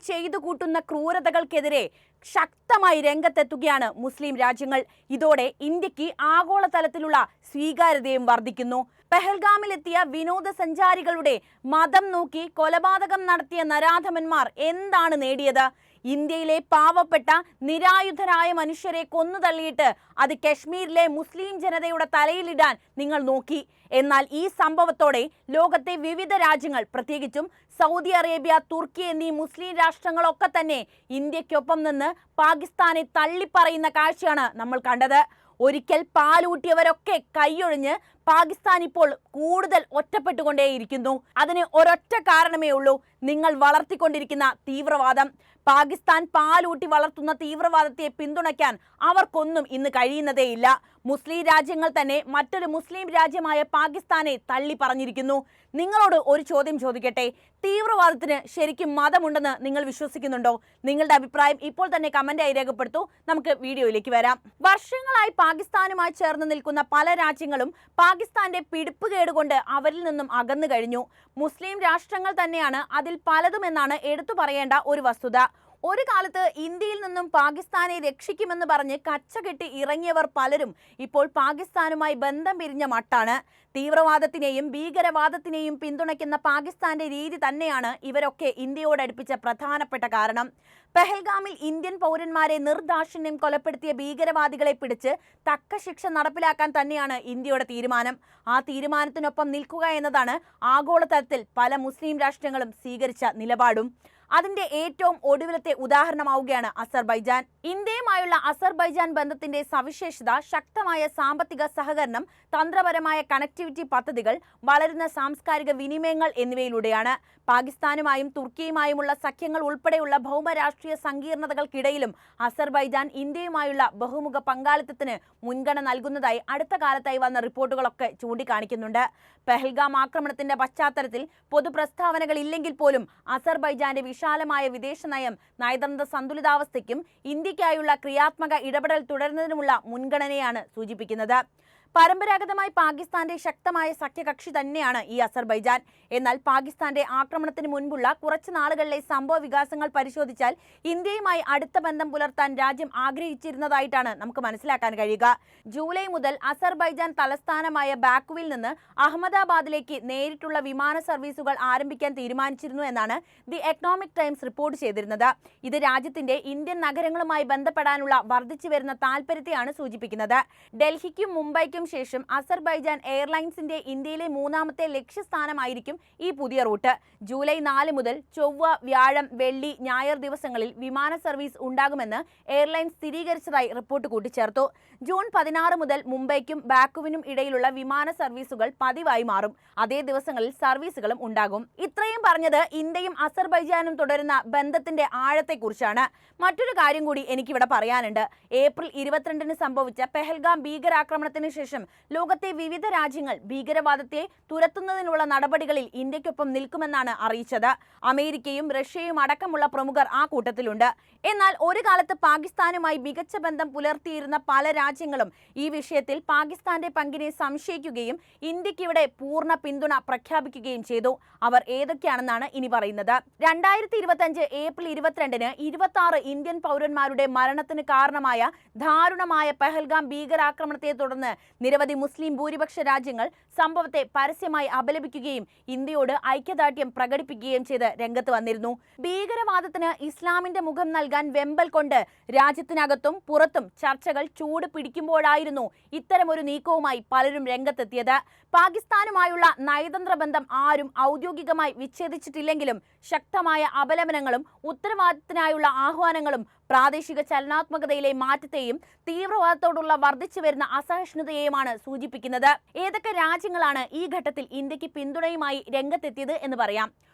ചെയ്തു കൂട്ടുന്ന ക്രൂരതകൾക്കെതിരെ ശക്തമായി രംഗത്തെത്തുകയാണ് മുസ്ലിം രാജ്യങ്ങൾ. ഇതോടെ ഇന്ത്യക്ക് ആഗോളതലത്തിലുള്ള സ്വീകാര്യതയും വർദ്ധിക്കുന്നു. പെഹൽഗാമിലെത്തിയ വിനോദസഞ്ചാരികളുടെ മതം നോക്കി കൊലപാതകം നടത്തിയ നരാധമന്മാർ എന്താണ് നേടിയത്? ഇന്ത്യയിലെ പാവപ്പെട്ട നിരായുധരായ മനുഷ്യരെ കൊന്നുതള്ളിയിട്ട് അത് കശ്മീരിലെ മുസ്ലിം ജനതയുടെ തലയിലിടാൻ നിങ്ങൾ നോക്കി. എന്നാൽ ഈ സംഭവത്തോടെ ലോകത്തെ വിവിധ രാജ്യങ്ങൾ, പ്രത്യേകിച്ചും സൗദി അറേബ്യ, തുർക്കി എന്നീ മുസ്ലിം രാഷ്ട്രങ്ങളൊക്കെ തന്നെ ഇന്ത്യക്കൊപ്പം നിന്ന് പാകിസ്ഥാനെ തള്ളിപ്പറയുന്ന കാഴ്ചയാണ് നമ്മൾ കണ്ടത്. ഒരിക്കൽ പാലൂട്ടിയവരൊക്കെ കൈയൊഴിഞ്ഞ് പാകിസ്ഥാൻ ഇപ്പോൾ കൂടുതൽ ഒറ്റപ്പെട്ടുകൊണ്ടേയിരിക്കുന്നു. അതിന് ഒരൊറ്റ കാരണമേ ഉള്ളൂ: നിങ്ങൾ വളർത്തിക്കൊണ്ടിരിക്കുന്ന തീവ്രവാദം. പാകിസ്ഥാൻ പാലൂട്ടി വളർത്തുന്ന തീവ്രവാദത്തെ പിന്തുണയ്ക്കാൻ അവർക്കൊന്നും ഇന്ന് കഴിയുന്നതേയില്ല. മുസ്ലിം രാജ്യങ്ങൾ തന്നെ മറ്റൊരു മുസ്ലിം രാജ്യമായ പാകിസ്ഥാനെ തള്ളി പറഞ്ഞിരിക്കുന്നു. നിങ്ങളോട് ഒരു ചോദ്യം ചോദിക്കട്ടെ: തീവ്രവാദത്തിന് ശരിക്കും മതമുണ്ടെന്ന് നിങ്ങൾ വിശ്വസിക്കുന്നുണ്ടോ? നിങ്ങളുടെ അഭിപ്രായം ഇപ്പോൾ തന്നെ കമന്റായി രേഖപ്പെടുത്തൂ. നമുക്ക് വീഡിയോയിലേക്ക് വരാം. വർഷങ്ങളായി പാകിസ്ഥാനുമായി ചേർന്ന് നിൽക്കുന്ന പല രാജ്യങ്ങളും പാകിസ്ഥാന്റെ പിടിപ്പുകേട് കൊണ്ട് അവരിൽ നിന്നും അകന്നു കഴിഞ്ഞു. മുസ്ലിം രാഷ്ട്രങ്ങൾ തന്നെയാണ് അതിൽ പലതുമെന്നാണ് എടുത്തു പറയേണ്ട ഒരു വസ്തുത. ഒരു കാലത്ത് ഇന്ത്യയിൽ നിന്നും പാകിസ്ഥാനെ രക്ഷിക്കുമെന്ന് പറഞ്ഞ് കച്ചകെട്ടി ഇറങ്ങിയവർ പലരും ഇപ്പോൾ പാകിസ്ഥാനുമായി ബന്ധം പിരിഞ്ഞ മട്ടാണ്. തീവ്രവാദത്തിനെയും ഭീകരവാദത്തിനെയും പിന്തുണയ്ക്കുന്ന പാകിസ്ഥാന്റെ രീതി തന്നെയാണ് ഇവരൊക്കെ ഇന്ത്യയോടടുപ്പിച്ച പ്രധാനപ്പെട്ട കാരണം. പെഹൽഗാമിൽ ഇന്ത്യൻ പൗരന്മാരെ നിർദാക്ഷിണ്യം കൊലപ്പെടുത്തിയ ഭീകരവാദികളെ പിടിച്ച് തക്ക ശിക്ഷ നടപ്പിലാക്കാൻ തന്നെയാണ് ഇന്ത്യയുടെ തീരുമാനം. ആ തീരുമാനത്തിനൊപ്പം നിൽക്കുക എന്നതാണ് ആഗോളതലത്തിൽ പല മുസ്ലിം രാഷ്ട്രങ്ങളും സ്വീകരിച്ച നിലപാടും. അതിന്റെ ഏറ്റവും ഒടുവിലത്തെ ഉദാഹരണമാവുകയാണ് അസർബൈജാൻ. ഇന്ത്യയുമായുള്ള അസർബൈജാൻ ബന്ധത്തിന്റെ സവിശേഷത ശക്തമായ സാമ്പത്തിക സഹകരണം, തന്ത്രപരമായ കണക്ടിവിറ്റി പദ്ധതികൾ, വളരുന്ന സാംസ്കാരിക വിനിമയങ്ങൾ എന്നിവയിലൂടെയാണ്. പാകിസ്ഥാനുമായും തുർക്കിയുമായുമുള്ള സഖ്യങ്ങൾ ഉൾപ്പെടെയുള്ള ഭൗമരാഷ്ട്രീയ സങ്കീർണതകൾക്കിടയിലും അസർബൈജാൻ ഇന്ത്യയുമായുള്ള ബഹുമുഖ പങ്കാളിത്തത്തിന് മുൻഗണന നൽകുന്നതായി അടുത്ത കാലത്തായി വന്ന റിപ്പോർട്ടുകളൊക്കെ ചൂണ്ടിക്കാണിക്കുന്നുണ്ട്. പെഹൽഗാം ആക്രമണത്തിന്റെ പശ്ചാത്തലത്തിൽ പൊതുപ്രസ്താവനകളില്ലെങ്കിൽ പോലും അസർബൈജാന്റെ വിശാലമായ വിദേശ നയം, നയതന്ത്ര സന്തുലിതാവസ്ഥയ്ക്കും ഇന്ത്യക്കായുള്ള ക്രിയാത്മക ഇടപെടൽ തുടരുന്നതിനുമുള്ള മുൻഗണനയാണ് സൂചിപ്പിക്കുന്നത്. പരമ്പരാഗതമായി പാകിസ്ഥാന്റെ ശക്തമായ സഖ്യകക്ഷി തന്നെയാണ് ഈ അസർബൈജാൻ. എന്നാൽ പാകിസ്ഥാന്റെ ആക്രമണത്തിന് മുൻപുള്ള കുറച്ചു നാളുകളിലെ സംഭവ വികാസങ്ങൾ പരിശോധിച്ചാൽ ഇന്ത്യയുമായി അടുത്ത ബന്ധം പുലർത്താൻ രാജ്യം ആഗ്രഹിച്ചിരുന്നതായിട്ടാണ് നമുക്ക് മനസ്സിലാക്കാൻ കഴിയുക. ജൂലൈ മുതൽ അസർബൈജാൻ തലസ്ഥാനമായ ബാക്കുവിൽ നിന്ന് അഹമ്മദാബാദിലേക്ക് നേരിട്ടുള്ള വിമാന സർവീസുകൾ ആരംഭിക്കാൻ തീരുമാനിച്ചിരുന്നു എന്നാണ് ദി എക്കണോമിക് ടൈംസ് റിപ്പോർട്ട് ചെയ്തിരുന്നത്. ഇത് രാജ്യത്തിന്റെ ഇന്ത്യൻ നഗരങ്ങളുമായി ബന്ധപ്പെടാനുള്ള വർദ്ധിച്ചു വരുന്ന താൽപര്യത്തെയാണ് സൂചിപ്പിക്കുന്നത്. ഡൽഹിക്കും മുംബൈക്കും ശേഷം അസർബൈജാൻ എയർലൈൻസിന്റെ ഇന്ത്യയിലെ മൂന്നാമത്തെ ലക്ഷ്യസ്ഥാനമായിരിക്കും ഈ പുതിയ റൂട്ട്. ജൂലൈ 4 മുതൽ ചൊവ്വ, വ്യാഴം, വെള്ളി, ഞായർ ദിവസങ്ങളിൽ വിമാന സർവീസ് ഉണ്ടാകുമെന്ന് എയർലൈൻസ് സ്ഥിരീകരിച്ചതായി റിപ്പോർട്ട് കൂട്ടിച്ചേർത്തു. ജൂൺ 16 മുതൽ മുംബൈക്കും ബാക്കുവിനും ഇടയിലുള്ള വിമാന സർവീസുകൾ പതിവായി മാറും. അതേ ദിവസങ്ങളിൽ സർവീസുകളും ഉണ്ടാകും. ഇത്രയും പറഞ്ഞത് ഇന്ത്യയും അസർബൈജാനും തുടരുന്ന ബന്ധത്തിന്റെ ആഴത്തെക്കുറിച്ചാണ്. മറ്റൊരു കാര്യം കൂടി എനിക്കിവിടെ പറയാനുണ്ട്. ഏപ്രിൽ 22-ന് സംഭവിച്ച പെഹൽഗാം ഭീകരാക്രമണത്തിന് ശേഷം ലോകത്തെ വിവിധ രാജ്യങ്ങൾ ഭീകരവാദത്തെ തുരത്തുന്നതിനുള്ള നടപടികളിൽ ഇന്ത്യക്കൊപ്പം നിൽക്കുമെന്നാണ് അറിയിച്ചത്. അമേരിക്കയും റഷ്യയും അടക്കമുള്ള പ്രമുഖർ ആ കൂട്ടത്തിലുണ്ട്. എന്നാൽ ഒരു കാലത്ത് പാകിസ്ഥാനുമായി മികച്ച ബന്ധം പുലർത്തിയിരുന്ന പല രാജ്യങ്ങളും ഈ വിഷയത്തിൽ പാകിസ്ഥാന്റെ പങ്കിനെ സംശയിക്കുകയും ഇന്ത്യക്കിവിടെ പൂർണ്ണ പിന്തുണ പ്രഖ്യാപിക്കുകയും ചെയ്തു. അവർ ഏതൊക്കെയാണെന്നാണ് ഇനി പറയുന്നത്. 2025 ഏപ്രിൽ 22-ന് 26 ഇന്ത്യൻ പൗരന്മാരുടെ മരണത്തിന് കാരണമായ ദാരുണമായ പെഹൽഗാം ഭീകരാക്രമണത്തെ തുടർന്ന് നിരവധി മുസ്ലിം ഭൂരിപക്ഷ രാജ്യങ്ങൾ സംഭവത്തെ പരസ്യമായി അപലപിക്കുകയും ഇന്ത്യയോട് ഐക്യദാർഢ്യം പ്രകടിപ്പിക്കുകയും ചെയ്ത് രംഗത്ത് വന്നിരുന്നു. ഭീകരവാദത്തിന് ഇസ്ലാമിന്റെ മുഖം നൽകാൻ വെമ്പൽ കൊണ്ട് രാജ്യത്തിനകത്തും പുറത്തും ചർച്ചകൾ ചൂട് പിടിക്കുമ്പോഴായിരുന്നു ഇത്തരമൊരു നീക്കവുമായി പലരും രംഗത്തെത്തിയത്. പാകിസ്ഥാനുമായുള്ള നയതന്ത്ര ബന്ധം ആരും ഔദ്യോഗികമായി വിച്ഛേദിച്ചിട്ടില്ലെങ്കിലും ശക്തമായ അപലപനങ്ങളും ഉത്തരവാദിത്തത്തിനായുള്ള ആഹ്വാനങ്ങളും പ്രാദേശിക ചലനാത്മകതയിലെ മാറ്റത്തെയും തീവ്രവാദത്തോടുള്ള വർദ്ധിച്ചു വരുന്ന അസഹിഷ്ണുതയെയുമാണ് സൂചിപ്പിക്കുന്നത്. ഏതൊക്കെ രാജ്യങ്ങളാണ് ഈ ഘട്ടത്തിൽ ഇന്ത്യക്ക് പിന്തുണയുമായി രംഗത്തെത്തിയത് എന്ന് പറയാം.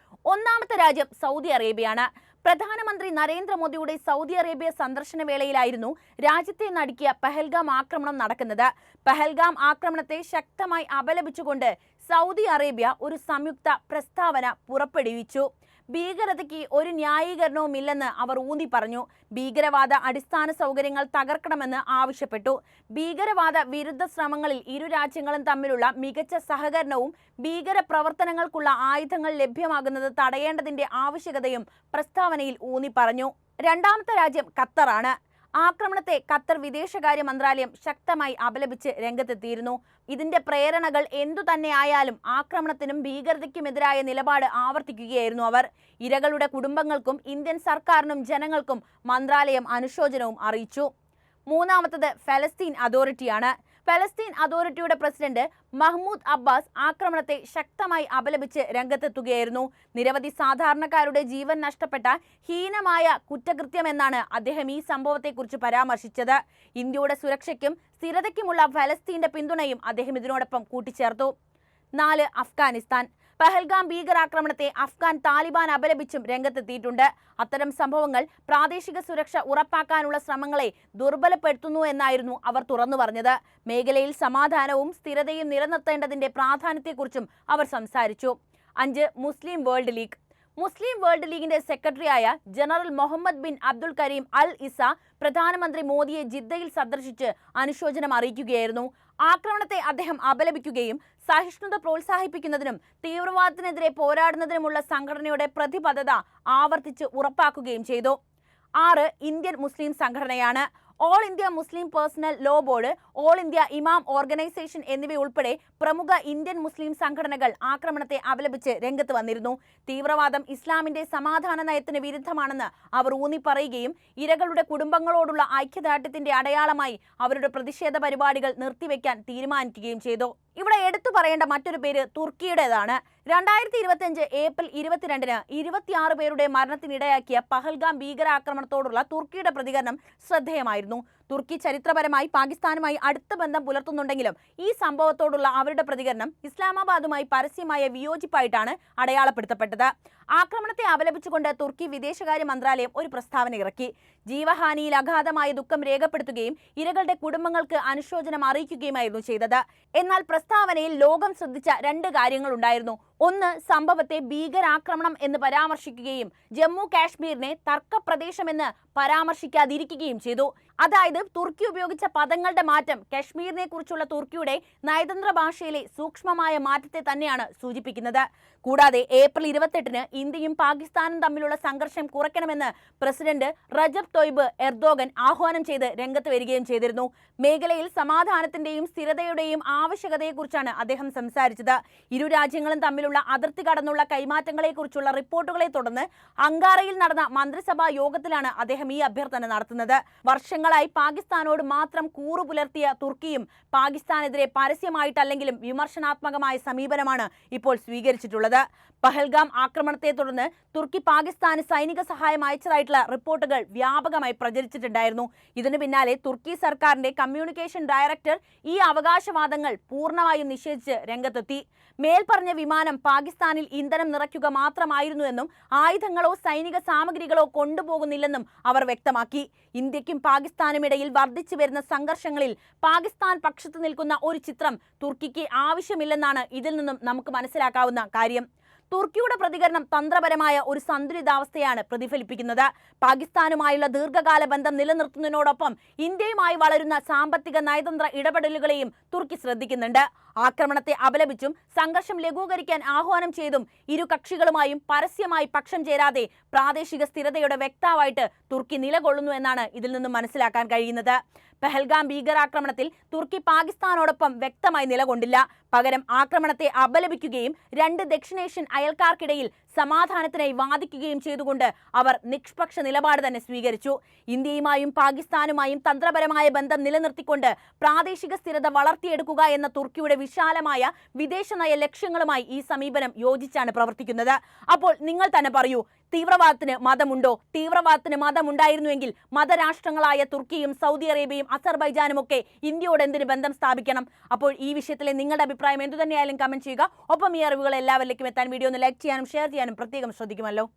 ഒന്നാമത്തെ രാജ്യം സൗദി അറേബ്യയാണ്. പ്രധാനമന്ത്രി നരേന്ദ്രമോദിയുടെ സൗദി അറേബ്യ സന്ദർശന വേളയിലായിരുന്നു രാജ്യത്തെ നടുക്കിയ പെഹൽഗാം ആക്രമണം നടക്കുന്നത്. പെഹൽഗാം ആക്രമണത്തെ ശക്തമായി അപലപിച്ചുകൊണ്ട് സൗദി അറേബ്യ ഒരു സംയുക്ത പ്രസ്താവന പുറപ്പെടുവിച്ചു. ഭീകരതയ്ക്ക് ഒരു ന്യായീകരണവുമില്ലെന്ന് അവർ ഊന്നി പറഞ്ഞു. ഭീകരവാദ അടിസ്ഥാന സൗകര്യങ്ങൾ തകർക്കണമെന്ന് ആവശ്യപ്പെട്ടു. ഭീകരവാദ വിരുദ്ധ ശ്രമങ്ങളിൽ ഇരു രാജ്യങ്ങളും തമ്മിലുള്ള മികച്ച സഹകരണവും ഭീകര പ്രവർത്തനങ്ങൾക്കുള്ള ആയുധങ്ങൾ ലഭ്യമാകുന്നത് തടയേണ്ടതിന്റെ ആവശ്യകതയും പ്രസ്താവനയിൽ ഊന്നി പറഞ്ഞു. രണ്ടാമത്തെ രാജ്യം ഖത്തറാണ്. ആക്രമണത്തെ ഖത്തർ വിദേശകാര്യ മന്ത്രാലയം ശക്തമായി അപലപിച്ച് രംഗത്തെത്തിയിരുന്നു. ഇതിന്റെ പ്രേരണകൾ എന്തുതന്നെയായാലും ആക്രമണത്തിനും ഭീകരതയ്ക്കുമെതിരായ നിലപാട് ആവർത്തിക്കുകയായിരുന്നു അവർ. ഇരകളുടെ കുടുംബങ്ങൾക്കും ഇന്ത്യൻ സർക്കാരിനും ജനങ്ങൾക്കും മന്ത്രാലയം അനുശോചനവും അറിയിച്ചു. മൂന്നാമത്തത് ഫലസ്തീൻ അതോറിറ്റിയാണ്. ഫലസ്തീൻ അതോറിറ്റിയുടെ പ്രസിഡന്റ് മഹ്മൂദ് അബ്ബാസ് ആക്രമണത്തെ ശക്തമായി അപലപിച്ച് രംഗത്തെത്തുകയായിരുന്നു. നിരവധി സാധാരണക്കാരുടെ ജീവൻ നഷ്ടപ്പെട്ട ഹീനമായ കുറ്റകൃത്യമെന്നാണ് അദ്ദേഹം ഈ സംഭവത്തെക്കുറിച്ച് പരാമർശിച്ചത്. ഇന്ത്യയുടെ സുരക്ഷയ്ക്കും സ്ഥിരതയ്ക്കുമുള്ള ഫലസ്തീന്റെ പിന്തുണയും അദ്ദേഹം ഇതിനോടൊപ്പം കൂട്ടിച്ചേർത്തു. 4. അഫ്ഗാനിസ്ഥാൻ. പഹൽഗാം ഭീകരാക്രമണത്തെ അഫ്ഗാൻ താലിബാൻ അപലപിച്ചും രംഗത്തെത്തിയിട്ടുണ്ട്. അത്തരം സംഭവങ്ങൾ പ്രാദേശിക സുരക്ഷ ഉറപ്പാക്കാനുള്ള ശ്രമങ്ങളെ ദുർബലപ്പെടുത്തുന്നു എന്നായിരുന്നു അവർ തുറന്നു പറഞ്ഞത്. മേഖലയിൽ സമാധാനവും സ്ഥിരതയും നിലനിർത്തേണ്ടതിന്റെ പ്രാധാന്യത്തെക്കുറിച്ചും അവർ സംസാരിച്ചു. 5. Muslim World League. Muslim World ലീഗിന്റെ സെക്രട്ടറിയായ General Muhammad bin Abdul Karim al Issa പ്രധാനമന്ത്രി മോദിയെ ജിദ്ദയിൽ സന്ദർശിച്ച് അനുശോചനം അറിയിക്കുകയായിരുന്നു. ആക്രമണത്തെ അദ്ദേഹം അപലപിക്കുകയും സഹിഷ്ണുത പ്രോത്സാഹിപ്പിക്കുന്നതിനും തീവ്രവാദത്തിനെതിരെ പോരാടുന്നതിനുമുള്ള സംഘടനയുടെ പ്രതിബദ്ധത ആവർത്തിച്ച് ഉറപ്പാക്കുകയും ചെയ്തു. 6. ഇന്ത്യൻ മുസ്ലിം സംഘടനയാണ്. All India Muslim personal law board, all India ഇമാം ഓർഗനൈസേഷൻ എന്നിവയുൾപ്പെടെ പ്രമുഖ ഇന്ത്യൻ മുസ്ലിം സംഘടനകൾ ആക്രമണത്തെ അപലപിച്ച് രംഗത്ത് വന്നിരുന്നു. തീവ്രവാദം ഇസ്ലാമിന്റെ സമാധാന നയത്തിന് വിരുദ്ധമാണെന്ന് അവർ ഊന്നി പറയുകയും ഇരകളുടെ കുടുംബങ്ങളോടുള്ള ഐക്യദാർഢ്യത്തിന്റെ അടയാളമായി അവരുടെ പ്രതിഷേധ പരിപാടികൾ നിർത്തിവെക്കാൻ തീരുമാനിക്കുകയും ചെയ്തു. ഇവിടെ എടുത്തു പറയേണ്ട മറ്റൊരു പേര് തുർക്കിയുടേതാണ്. 2025 ഏപ്രിൽ 22-ന് 26 പേരുടെ മരണത്തിനിടയാക്കിയ പഹൽഗാം ഭീകരാക്രമണത്തോടുള്ള തുർക്കിയുടെ പ്രതികരണം ശ്രദ്ധേയമായിരുന്നു. തുർക്കി ചരിത്രപരമായി പാകിസ്ഥാനുമായി അടുത്ത ബന്ധം പുലർത്തുന്നുണ്ടെങ്കിലും ഈ സംഭവത്തോടുള്ള അവരുടെ പ്രതികരണം ഇസ്ലാമാബാദുമായി പരസ്യമായ വിയോജിപ്പായിട്ടാണ് അടയാളപ്പെടുത്തപ്പെട്ടത്. ആക്രമണത്തെ അപലപിച്ചുകൊണ്ട് തുർക്കി വിദേശകാര്യ മന്ത്രാലയം ഒരു പ്രസ്താവന ഇറക്കി. ജീവഹാനിയിൽ അഗാധമായ ദുഃഖം രേഖപ്പെടുത്തുകയും ഇരകളുടെ കുടുംബങ്ങൾക്ക് അനുശോചനം അറിയിക്കുകയുമായിരുന്നു ചെയ്തത്. എന്നാൽ പ്രസ്താവനയിൽ ലോകം ശ്രദ്ധിച്ച 2 കാര്യങ്ങളുണ്ടായിരുന്നു. ഒന്ന്, സംഭവത്തെ ഭീകരാക്രമണം എന്ന് പരാമർശിക്കുകയും ജമ്മു കാശ്മീരിനെ തർക്കപ്രദേശമെന്ന് പരാമർശിക്കാതിരിക്കുകയും ചെയ്തു. അതായത് തുർക്കി ഉപയോഗിച്ച പദങ്ങളുടെ മാറ്റം കശ്മീരിനെ കുറിച്ചുള്ള തുർക്കിയുടെ നയതന്ത്ര ഭാഷയിലെ സൂക്ഷ്മമായ മാറ്റത്തെ തന്നെയാണ് സൂചിപ്പിക്കുന്നത്. കൂടാതെ ഏപ്രിൽ 28-ന് ഇന്ത്യയും പാകിസ്ഥാനും തമ്മിലുള്ള സംഘർഷം കുറയ്ക്കണമെന്ന് പ്രസിഡന്റ് റജബ് തൊയ്ബ് എർദോഗൻ ആഹ്വാനം ചെയ്ത് രംഗത്ത് വരികയും ചെയ്തിരുന്നു. മേഖലയിൽ സമാധാനത്തിന്റെയും സ്ഥിരതയുടെയും ആവശ്യകതയെക്കുറിച്ചാണ് അദ്ദേഹം സംസാരിച്ചത്. ഇരു രാജ്യങ്ങളും തമ്മിലുള്ള അതിർത്തി കടന്നുള്ള കൈമാറ്റങ്ങളെക്കുറിച്ചുള്ള റിപ്പോർട്ടുകളെ തുടർന്ന് അങ്കാറയിൽ നടന്ന മന്ത്രിസഭാ യോഗത്തിലാണ് അദ്ദേഹം ഈ അഭ്യർത്ഥന നടത്തുന്നത്. വർഷങ്ങളായി പാകിസ്ഥാനോട് മാത്രം കൂറു പുലർത്തിയ തുർക്കിയും പാകിസ്ഥാനെതിരെ പരസ്യമായിട്ടല്ലെങ്കിലും വിമർശനാത്മകമായ സമീപനമാണ് ഇപ്പോൾ സ്വീകരിച്ചിട്ടുള്ളത്. പഹൽഗാം ആക്രമണത്തെ തുടർന്ന് തുർക്കി പാകിസ്ഥാന് സൈനിക സഹായം അയച്ചതായിട്ടുള്ള റിപ്പോർട്ടുകൾ വ്യാപകമായി പ്രചരിച്ചിട്ടുണ്ടായിരുന്നു. ഇതിനു പിന്നാലെ തുർക്കി സർക്കാരിന്റെ കമ്മ്യൂണിക്കേഷൻ ഡയറക്ടർ ഈ അവകാശവാദങ്ങൾ പൂർണ്ണമായും നിഷേധിച്ച് രംഗത്തെത്തി. മേൽപ്പറഞ്ഞ വിമാനം പാകിസ്ഥാനിൽ ഇന്ധനം നിറയ്ക്കുക മാത്രമായിരുന്നുവെന്നും ആയുധങ്ങളോ സൈനിക സാമഗ്രികളോ കൊണ്ടുപോകുന്നില്ലെന്നും അവർ വ്യക്തമാക്കി. ഇന്ത്യക്കും പാകിസ്ഥാനുമിടയിൽ വർദ്ധിച്ചു വരുന്ന സംഘർഷങ്ങളിൽ പാകിസ്ഥാൻ പക്ഷത്ത് നിൽക്കുന്ന ഒരു ചിത്രം തുർക്കിക്ക് ആവശ്യമില്ലെന്നാണ് ഇതിൽ നിന്നും നമുക്ക് മനസ്സിലാക്കാവുന്ന കാര്യം. തുർക്കിയുടെ പ്രതികരണം തന്ത്രപരമായ ഒരു സന്തുലിതാവസ്ഥയാണ് പ്രതിഫലിപ്പിക്കുന്നത്. പാകിസ്ഥാനുമായുള്ള ദീർഘകാല ബന്ധം നിലനിർത്തുന്നതിനോടൊപ്പം ഇന്ത്യയുമായി വളരുന്ന സാമ്പത്തിക നയതന്ത്ര ഇടപെടലുകളെയും തുർക്കി ശ്രദ്ധിക്കുന്നുണ്ട്. ആക്രമണത്തെ അപലപിച്ചും സംഘർഷം ലഘൂകരിക്കാൻ ആഹ്വാനം ചെയ്തും ഇരു കക്ഷികളുമായും പരസ്യമായി പക്ഷം ചേരാതെ പ്രാദേശിക സ്ഥിരതയുടെ വ്യക്താവായിട്ട് തുർക്കി നിലകൊള്ളുന്നു എന്നാണ് ഇതിൽ നിന്നും മനസ്സിലാക്കാൻ കഴിയുന്നത്. പഹൽഗാം ഭീകരാക്രമണത്തിൽ തുർക്കി പാകിസ്ഥാനോടൊപ്പം വ്യക്തമായി നിലകൊണ്ടില്ല. പകരം ആക്രമണത്തെ അപലപിക്കുകയും 2 ദക്ഷിണേഷ്യൻ അയൽക്കാർക്കിടയിൽ സമാധാനത്തിനായി വാദിക്കുകയും ചെയ്തുകൊണ്ട് അവർ നിഷ്പക്ഷ നിലപാട് തന്നെ സ്വീകരിച്ചു. ഇന്ത്യയുമായും പാകിസ്ഥാനുമായും തന്ത്രപരമായ ബന്ധം നിലനിർത്തിക്കൊണ്ട് പ്രാദേശിക സ്ഥിരത വളർത്തിയെടുക്കുക എന്ന തുർക്കിയുടെ വിശാലമായ വിദേശ നയ ലക്ഷ്യങ്ങളുമായി ഈ സമീപനം യോജിച്ചാണ് പ്രവർത്തിക്കുന്നത്. അപ്പോൾ നിങ്ങൾ തന്നെ പറയൂ, തീവ്രവാദത്തിന് മതമുണ്ടോ? തീവ്രവാദത്തിന് മതമുണ്ടായിരുന്നുവെങ്കിൽ മതരാഷ്ട്രങ്ങളായ തുർക്കിയും സൗദി അറേബ്യയും അസർബൈജാനും ഒക്കെ ഇന്ത്യയോട് എന്തിന് ബന്ധം സ്ഥാപിക്കണം? അപ്പോൾ ഈ വിഷയത്തിലെ നിങ്ങളുടെ അഭിപ്രായം എന്തുതന്നെയായാലും കമന്റ് ചെയ്യുക. ഒപ്പം ഈ അറിവുകൾ എല്ലാവരിലേക്കും എത്താൻ വീഡിയോ ഒന്ന് ലൈക്ക് ചെയ്യാനും ഷെയർ ചെയ്യാനും പ്രത്യേകം ശ്രദ്ധിക്കുമല്ലോ.